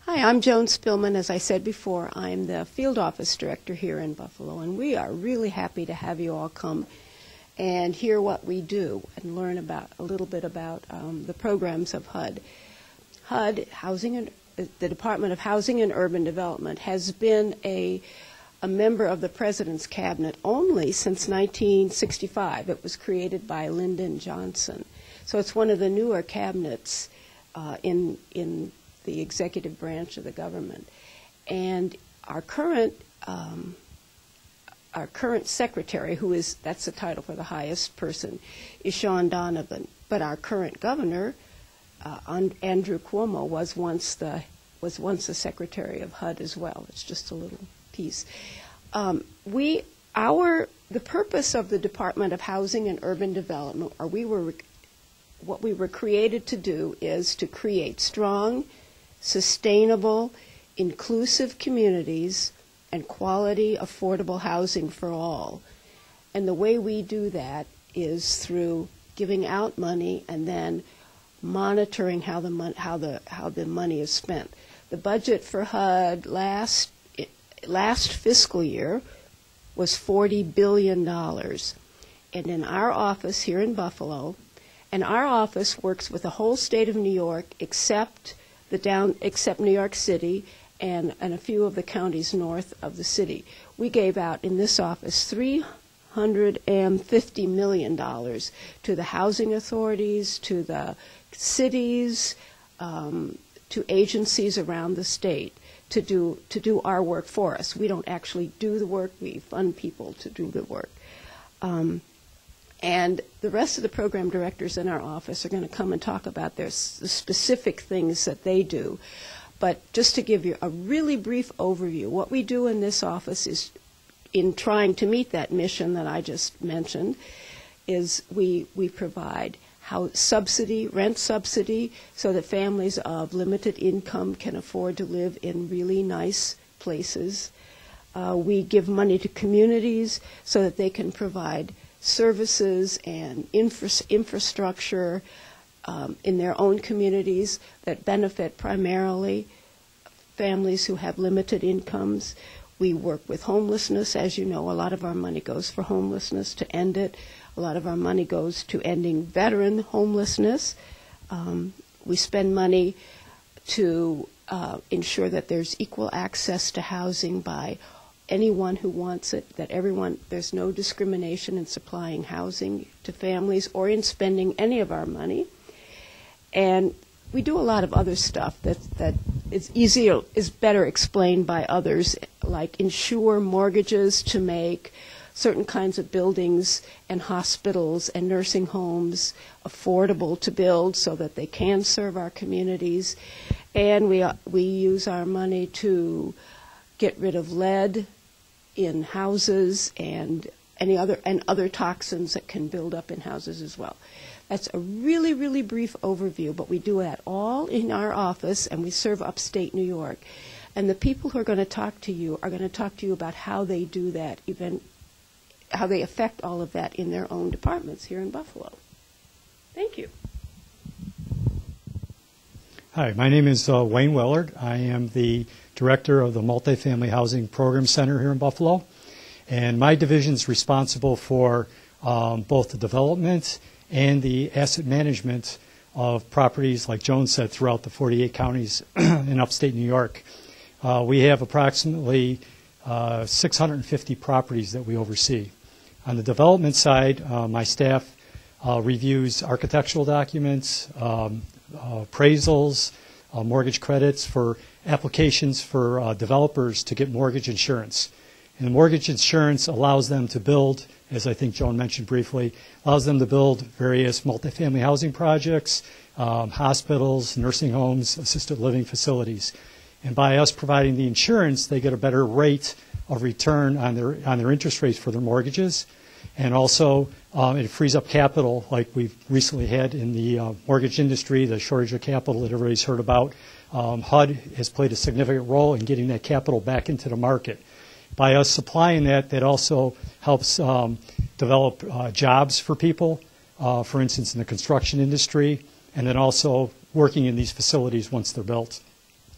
Hi, I'm Joan Spillman. As I said before, I'm the field office director here in Buffalo, and we are really happy to have you all come and hear what we do and learn about a little bit about the programs of HUD. HUD, the Department of Housing and Urban Development, has been a member of the President's Cabinet only since 1965. It was created by Lyndon Johnson. So it's one of the newer cabinets in the executive branch of the government. And our current secretary, that's the title for the highest person, is Sean Donovan. But our current governor, Andrew Cuomo, was once the secretary of HUD as well. It's just a little piece. The purpose of the Department of Housing and Urban Development, what we were created to do, is to create strong, sustainable, inclusive communities and quality, affordable housing for all. And the way we do that is through giving out money and then monitoring how the money is spent. The budget for HUD last fiscal year was $40 billion. And in our office here in Buffalo, and our office works with the whole state of New York except New York City and a few of the counties north of the city. We gave out in this office $350 million to the housing authorities, to the cities, to agencies around the state to do our work for us. We don't actually do the work. We fund people to do the work. And the rest of the program directors in our office are going to come and talk about the specific things that they do. But just to give you a really brief overview, what we do in this office is, in trying to meet that mission that I just mentioned, is we provide rent subsidy, so that families of limited income can afford to live in really nice places. We give money to communities so that they can provide services and infrastructure in their own communities that benefit primarily families who have limited incomes. We work with homelessness. As you know, a lot of our money goes for homelessness, to end it. A lot of our money goes to ending veteran homelessness. We spend money to ensure that there's equal access to housing by anyone who wants it, there's no discrimination in supplying housing to families or in spending any of our money. And we do a lot of other stuff that is better explained by others, like insure mortgages to make certain kinds of buildings and hospitals and nursing homes affordable to build so that they can serve our communities. And we use our money to get rid of lead in houses and other toxins that can build up in houses as well. That's a really, really brief overview, but we do that all in our office, and we serve upstate New York. And the people who are going to talk to you are going to talk to you about how they do that, how they affect all of that in their own departments here in Buffalo. Thank you. Hi, my name is Wayne Willard. I am the director of the Multifamily Housing Program Center here in Buffalo. And my division is responsible for both the development and the asset management of properties, like Joan said, throughout the 48 counties in upstate New York. We have approximately 650 properties that we oversee. On the development side, my staff reviews architectural documents, appraisals, mortgage credits for applications for developers to get mortgage insurance. And the mortgage insurance allows them to build, as I think Joan mentioned briefly, allows them to build various multifamily housing projects, hospitals, nursing homes, assisted living facilities. And by us providing the insurance, they get a better rate of return on their interest rates for their mortgages. And also, it frees up capital, like we've recently had in the mortgage industry, the shortage of capital that everybody's heard about. HUD has played a significant role in getting that capital back into the market. By us supplying that, that also helps develop jobs for people, for instance, in the construction industry, and then also working in these facilities once they're built.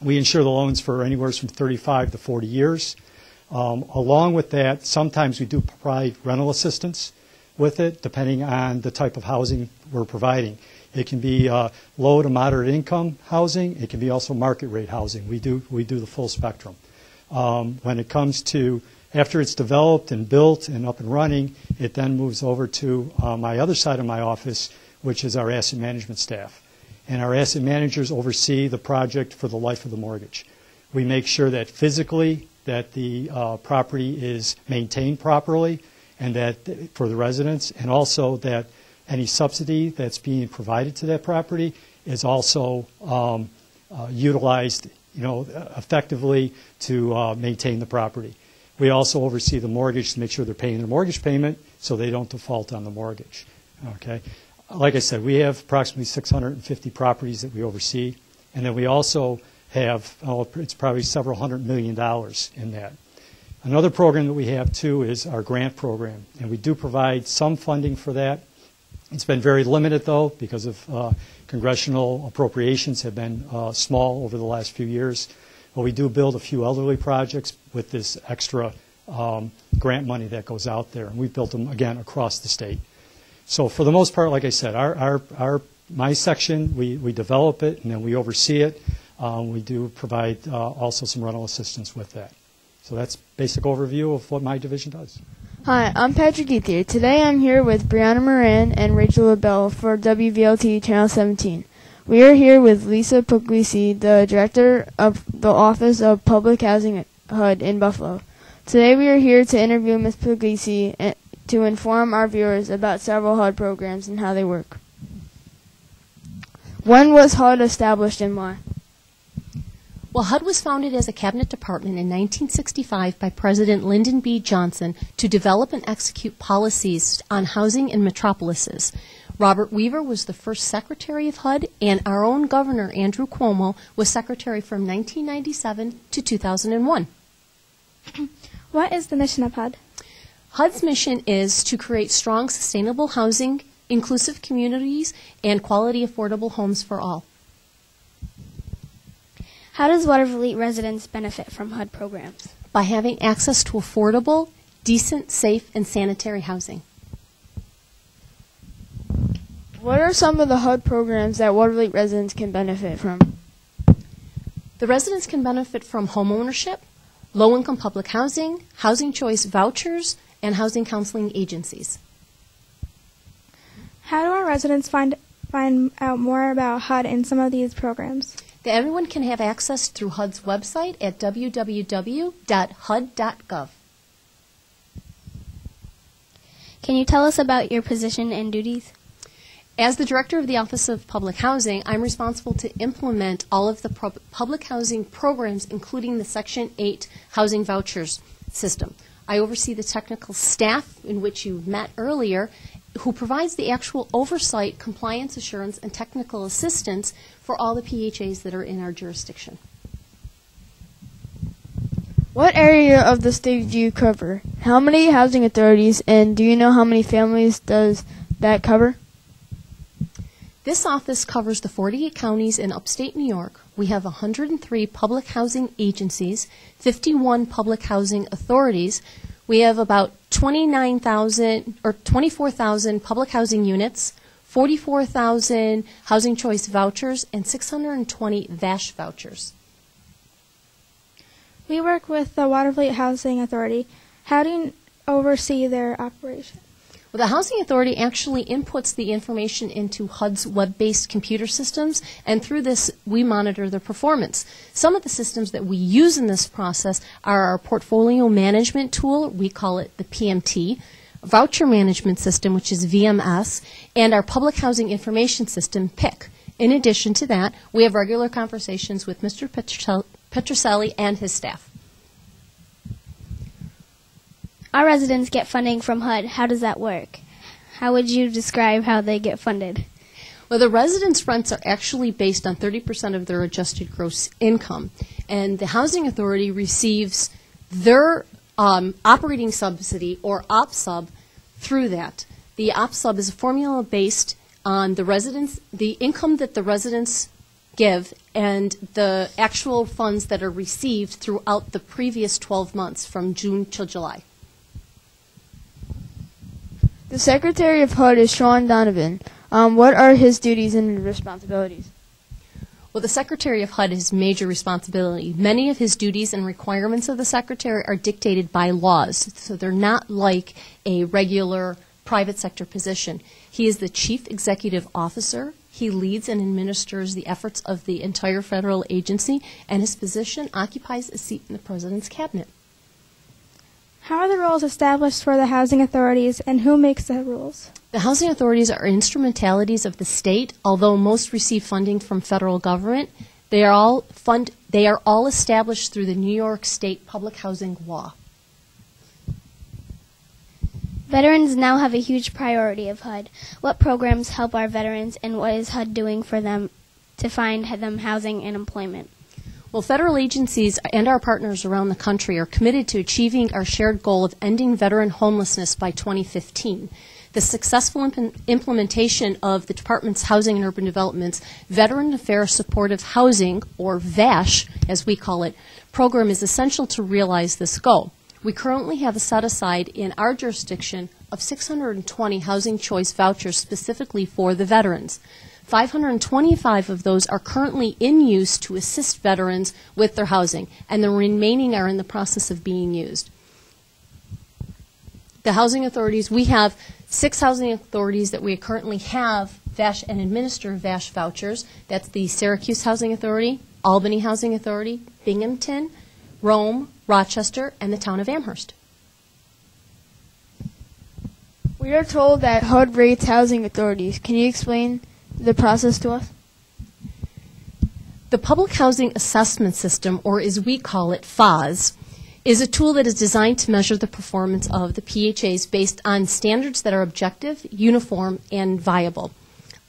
We insure the loans for anywhere from 35 to 40 years. Along with that, sometimes we do provide rental assistance with it, depending on the type of housing we're providing. It can be low to moderate income housing. It can be also market rate housing. We do the full spectrum. When it comes to after it's developed and built and up and running, it then moves over to my other side of my office, which is our asset management staff. And our asset managers oversee the project for the life of the mortgage. We make sure that physically that the property is maintained properly and that for the residents, and also that any subsidy that's being provided to that property is also utilized, effectively to maintain the property. We also oversee the mortgage to make sure they're paying their mortgage payment so they don't default on the mortgage. Okay. Like I said, we have approximately 650 properties that we oversee, and then we also have, it's probably several $100 million in that. Another program that we have, too, is our grant program, and we do provide some funding for that. It's been very limited, though, because of congressional appropriations have been small over the last few years. But we do build a few elderly projects with this extra grant money that goes out there, and we've built them, again, across the state. So for the most part, like I said, my section, we develop it, and then we oversee it. We do provide also some rental assistance with that. So that's a basic overview of what my division does. Hi, I'm Patrick Ethier. Today I'm here with Brianna Moran and Rachel LaBelle for WVLT Channel 17. We are here with Lisa Pugliese, the Director of the Office of Public Housing at HUD in Buffalo. Today we are here to interview Ms. Pugliese to inform our viewers about several HUD programs and how they work. When was HUD established and why? Well, HUD was founded as a cabinet department in 1965 by President Lyndon B. Johnson to develop and execute policies on housing in metropolises. Robert Weaver was the first secretary of HUD, and our own governor, Andrew Cuomo, was secretary from 1997 to 2001. What is the mission of HUD? HUD's mission is to create strong, sustainable housing, inclusive communities, and quality, affordable homes for all. How does Watervliet residents benefit from HUD programs? By having access to affordable, decent, safe, and sanitary housing. What are some of the HUD programs that Watervliet residents can benefit from? The residents can benefit from home ownership, low-income public housing, housing choice vouchers, and housing counseling agencies. How do our residents find out more about HUD and some of these programs? Everyone can have access through HUD's website at www.hud.gov. Can you tell us about your position and duties? As the Director of the Office of Public Housing, I'm responsible to implement all of the public housing programs, including the Section 8 housing vouchers system. I oversee the technical staff, in which you met earlier, who provides the actual oversight, compliance assurance, and technical assistance for all the PHAs that are in our jurisdiction. What area of the state do you cover? How many housing authorities, and do you know how many families does that cover? This office covers the 48 counties in upstate New York. We have 103 public housing agencies, 51 public housing authorities. We have about 24,000 public housing units, 44,000 housing choice vouchers, and 620 VASH vouchers. We work with the Watervliet Housing Authority. How do you oversee their operation? Well, the Housing Authority actually inputs the information into HUD's web-based computer systems, and through this we monitor their performance. Some of the systems that we use in this process are our portfolio management tool, we call it the PMT, voucher management system, which is VMS, and our public housing information system, PIC. In addition to that, we have regular conversations with Mr. Petrucelli and his staff. Our residents get funding from HUD. How does that work? How would you describe how they get funded? Well, the residents' rents are actually based on 30% of their adjusted gross income, and the Housing Authority receives their operating subsidy, or OPSUB, through that. The OPSUB is a formula based on the income that the residents give and the actual funds that are received throughout the previous 12 months from June till July. The Secretary of HUD is Sean Donovan. What are his duties and responsibilities? Well, the Secretary of HUD has major responsibility. Many of his duties and requirements of the Secretary are dictated by laws, so they're not like a regular private sector position. He is the Chief Executive Officer. He leads and administers the efforts of the entire federal agency, and his position occupies a seat in the President's Cabinet. How are the rules established for the housing authorities, and who makes the rules? The housing authorities are instrumentalities of the state. Although most receive funding from federal government, they are all established through the New York State Public Housing Law. Veterans now have a huge priority of HUD. What programs help our veterans, and what is HUD doing for them to find them housing and employment? Well, federal agencies and our partners around the country are committed to achieving our shared goal of ending veteran homelessness by 2015. The successful implementation of the Department's Housing and Urban Development's Veteran Affairs Supportive Housing, or VASH, as we call it, program is essential to realize this goal. We currently have a set-aside in our jurisdiction of 620 housing choice vouchers specifically for the veterans. 525 of those are currently in use to assist veterans with their housing, and the remaining are in the process of being used. The housing authorities, we have 6 housing authorities that we currently have VASH and administer VASH vouchers. That's the Syracuse Housing Authority, Albany Housing Authority, Binghamton, Rome, Rochester, and the town of Amherst. We are told that HUD rates housing authorities. Can you explain the process to us? The Public Housing Assessment System, or as we call it, FOS, is a tool that is designed to measure the performance of the PHAs based on standards that are objective, uniform, and viable.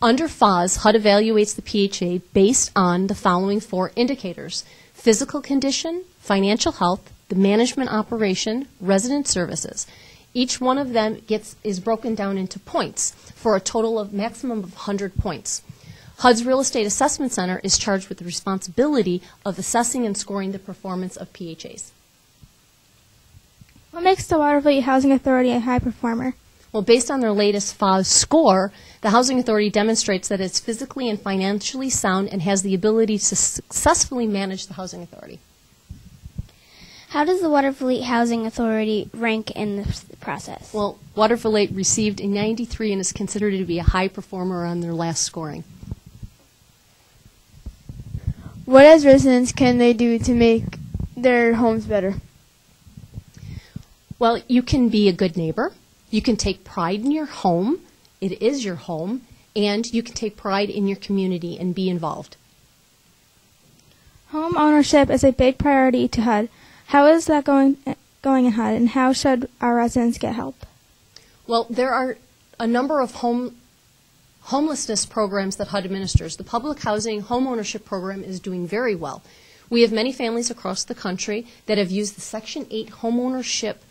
Under FOS, HUD evaluates the PHA based on the following 4 indicators: physical condition, financial health, the management operation, resident services. Each one of them is broken down into points for a total of maximum of 100 points. HUD's Real Estate Assessment Center is charged with the responsibility of assessing and scoring the performance of PHAs. What makes the Watervliet Housing Authority a high performer? Well, based on their latest FOS score, the Housing Authority demonstrates that it's physically and financially sound and has the ability to successfully manage the Housing Authority. How does the Watervliet Housing Authority rank in this process? Well, Watervliet received a 93 and is considered to be a high performer on their last scoring. What as residents can they do to make their homes better? Well, you can be a good neighbor. You can take pride in your home. It is your home. And you can take pride in your community and be involved. Home ownership is a big priority to HUD. How is that going in HUD, and how should our residents get help? Well, there are a number of homelessness programs that HUD administers. The Public Housing Home Ownership Program is doing very well. We have many families across the country that have used the Section 8 home ownership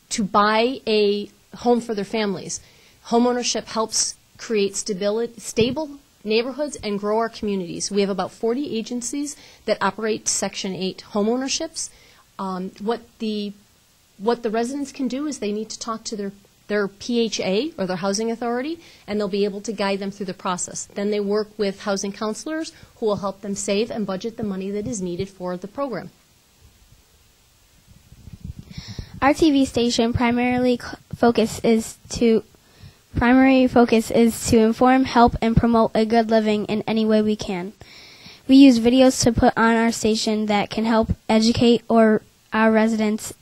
to buy a home for their families. Home ownership helps create stable neighborhoods and grow our communities. We have about 40 agencies that operate Section 8 home ownerships. What the residents can do is they need to talk to their PHA or their housing authority, and they'll be able to guide them through the process. Then they work with housing counselors who will help them save and budget the money that is needed for the program. Our TV station primary focus is to inform, help, and promote a good living in any way we can. We use videos to put on our station that can help educate our residents.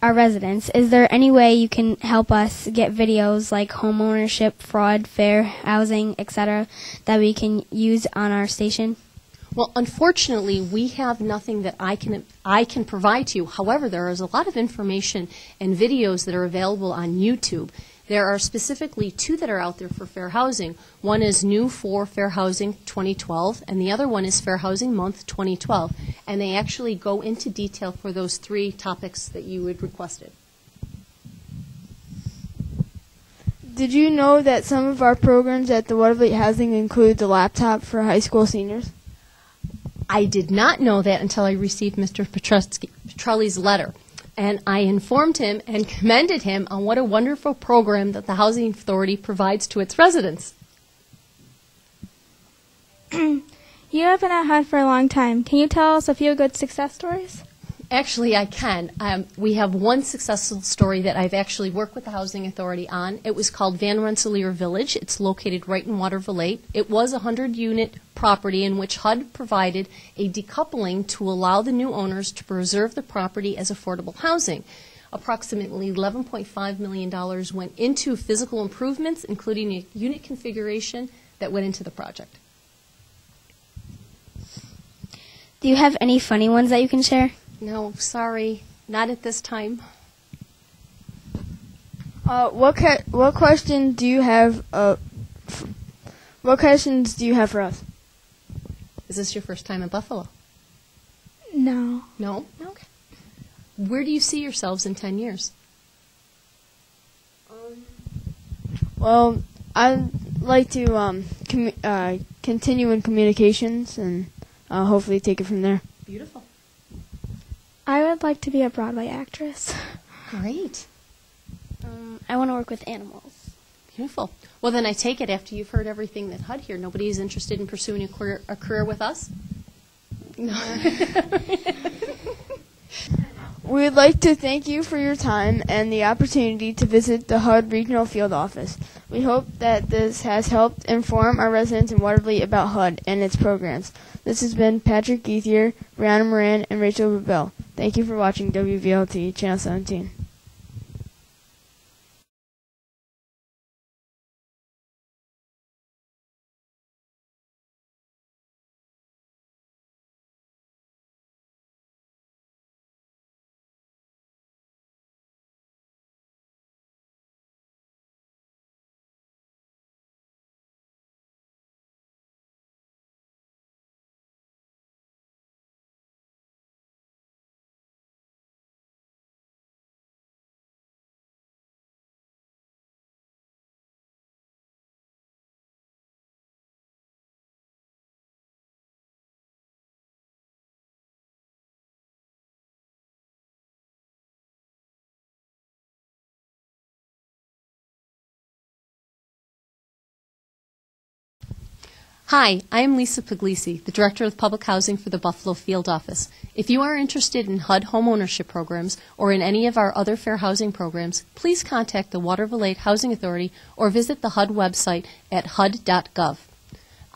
Is there any way you can help us get videos like home ownership, fraud, fair housing, etc., that we can use on our station? Well, unfortunately, we have nothing that I can provide to you. However, there is a lot of information and videos that are available on YouTube. There are specifically 2 that are out there for fair housing. One is New for Fair Housing 2012, and the other one is Fair Housing Month 2012. And they actually go into detail for those 3 topics that you had requested. Did you know that some of our programs at the Watervliet Housing include the laptop for high school seniors? I did not know that until I received Mr. Petrelli's letter. And I informed him and commended him on what a wonderful program that the Housing Authority provides to its residents. You have been at HUD for a long time. Can you tell us a few good success stories? Actually, I can. We have one successful story that I've actually worked with the Housing Authority on. It was called Van Rensselaer Village. It's located right in Watervliet. It was a 100-unit property in which HUD provided a decoupling to allow the new owners to preserve the property as affordable housing. Approximately $11.5 million went into physical improvements, including a unit configuration that went into the project. Do you have any funny ones that you can share? No, sorry, not at this time. What questions do you have? What questions do you have for us? Is this your first time in Buffalo? No. No? Okay. Where do you see yourselves in 10 years? Well, I'd like to continue in communications and hopefully take it from there. Beautiful. I would like to be a Broadway actress. Great. I want to work with animals. Beautiful. Well, then I take it after you've heard everything that HUD here, nobody is interested in pursuing a career with us? No. We would like to thank you for your time and the opportunity to visit the HUD Regional Field Office. We hope that this has helped inform our residents in Watervliet about HUD and its programs. This has been Patrick Ethier, Brianna Moran, and Rachel Babel. Thank you for watching WVLT Channel 17. Hi, I am Lisa Pugliese, the Director of Public Housing for the Buffalo Field Office. If you are interested in HUD homeownership programs or in any of our other fair housing programs, please contact the Watervliet Housing Authority or visit the HUD website at hud.gov.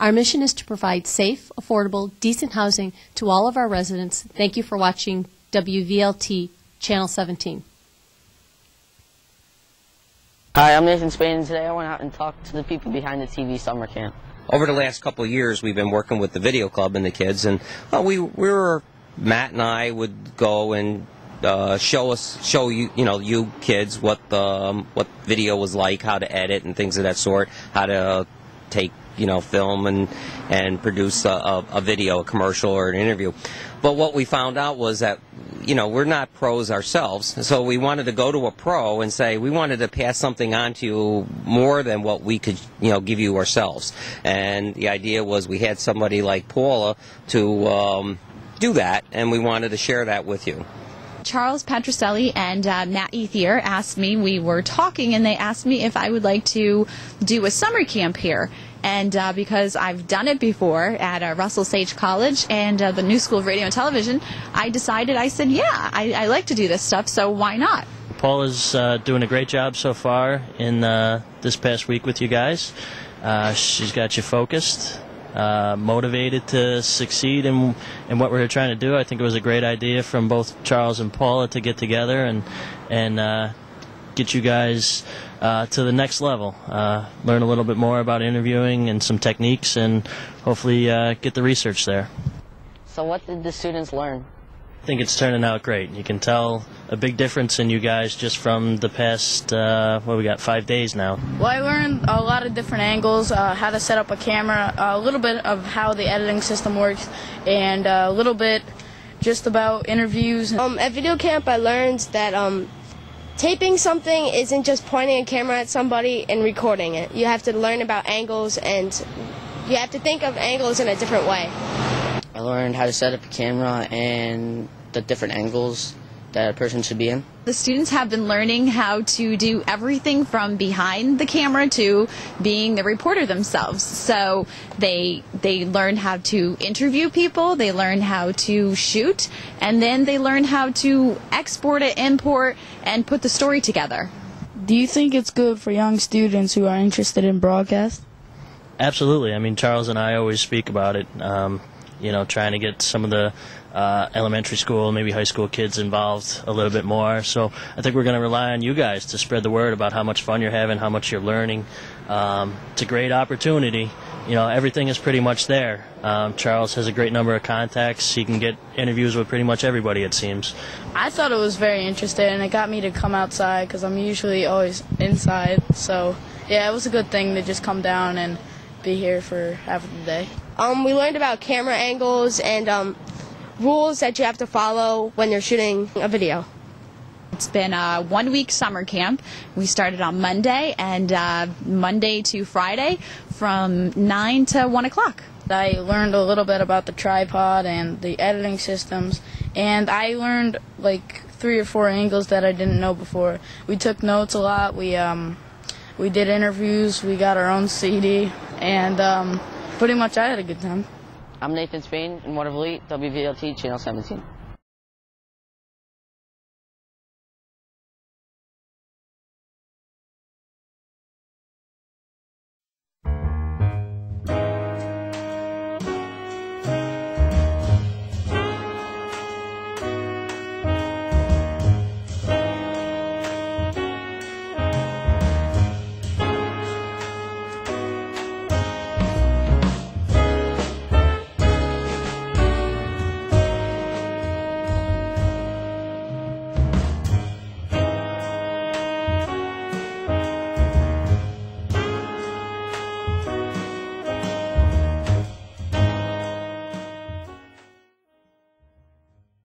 Our mission is to provide safe, affordable, decent housing to all of our residents. Thank you for watching WVLT Channel 17. Hi, I'm Nathan Spain, and today I went out and talked to the people behind the TV summer camp. Over the last couple of years, we've been working with the video club and the kids, and Matt and I would go and show you kids what video was like, how to edit and things of that sort, how to take film and produce a video, a commercial, or an interview. But what we found out was that we're not pros ourselves, so we wanted to go to a pro and say we wanted to pass something on to you more than what we could give you ourselves. And the idea was we had somebody like Paula to do that, and we wanted to share that with you. Charles Patricelli and Matt Ethier asked me, we were talking, and they asked me if I would like to do a summer camp here. And because I've done it before at Russell Sage College and the New School of Radio and Television, I said, yeah, I like to do this stuff, so why not? Paula's doing a great job so far in this past week with you guys. She's got you focused, motivated to succeed in what we're trying to do. I think it was a great idea from both Charles and Paula to get together and get you guys to the next level. Learn a little bit more about interviewing and some techniques, and hopefully get the research there. So what did the students learn? I think it's turning out great. You can tell a big difference in you guys just from the past, 5 days now. Well, I learned a lot of different angles, how to set up a camera, a little bit of how the editing system works, and a little bit just about interviews. At video camp, I learned that Taping something isn't just pointing a camera at somebody and recording it. You have to learn about angles, and you have to think of angles in a different way. I learned how to set up a camera and the different angles that a person should be in. The students have been learning how to do everything from behind the camera to being the reporter themselves. So they learn how to interview people, they learn how to shoot, and then they learn how to export it, import, and put the story together. Do you think it's good for young students who are interested in broadcast? Absolutely. I mean, Charles and I always speak about it, trying to get some of the elementary school, maybe high school kids involved a little bit more. So I think we're going to rely on you guys to spread the word about how much fun you're having, how much you're learning. It's a great opportunity. Everything is pretty much there. Charles has a great number of contacts. He can get interviews with pretty much everybody, it seems. I thought it was very interesting, and it got me to come outside because I'm usually always inside. So, yeah, it was a good thing to just come down and be here for half of the day. We learned about camera angles and rules that you have to follow when you're shooting a video. It's been a 1-week summer camp. We started on Monday, and Monday to Friday from 9 to 1 o'clock. I learned a little bit about the tripod and the editing systems, and I learned like 3 or 4 angles that I didn't know before. We took notes a lot. We did interviews. We got our own CD, and pretty much I had a good time. I'm Nathan Spain in Watervliet, WVLT Channel 17.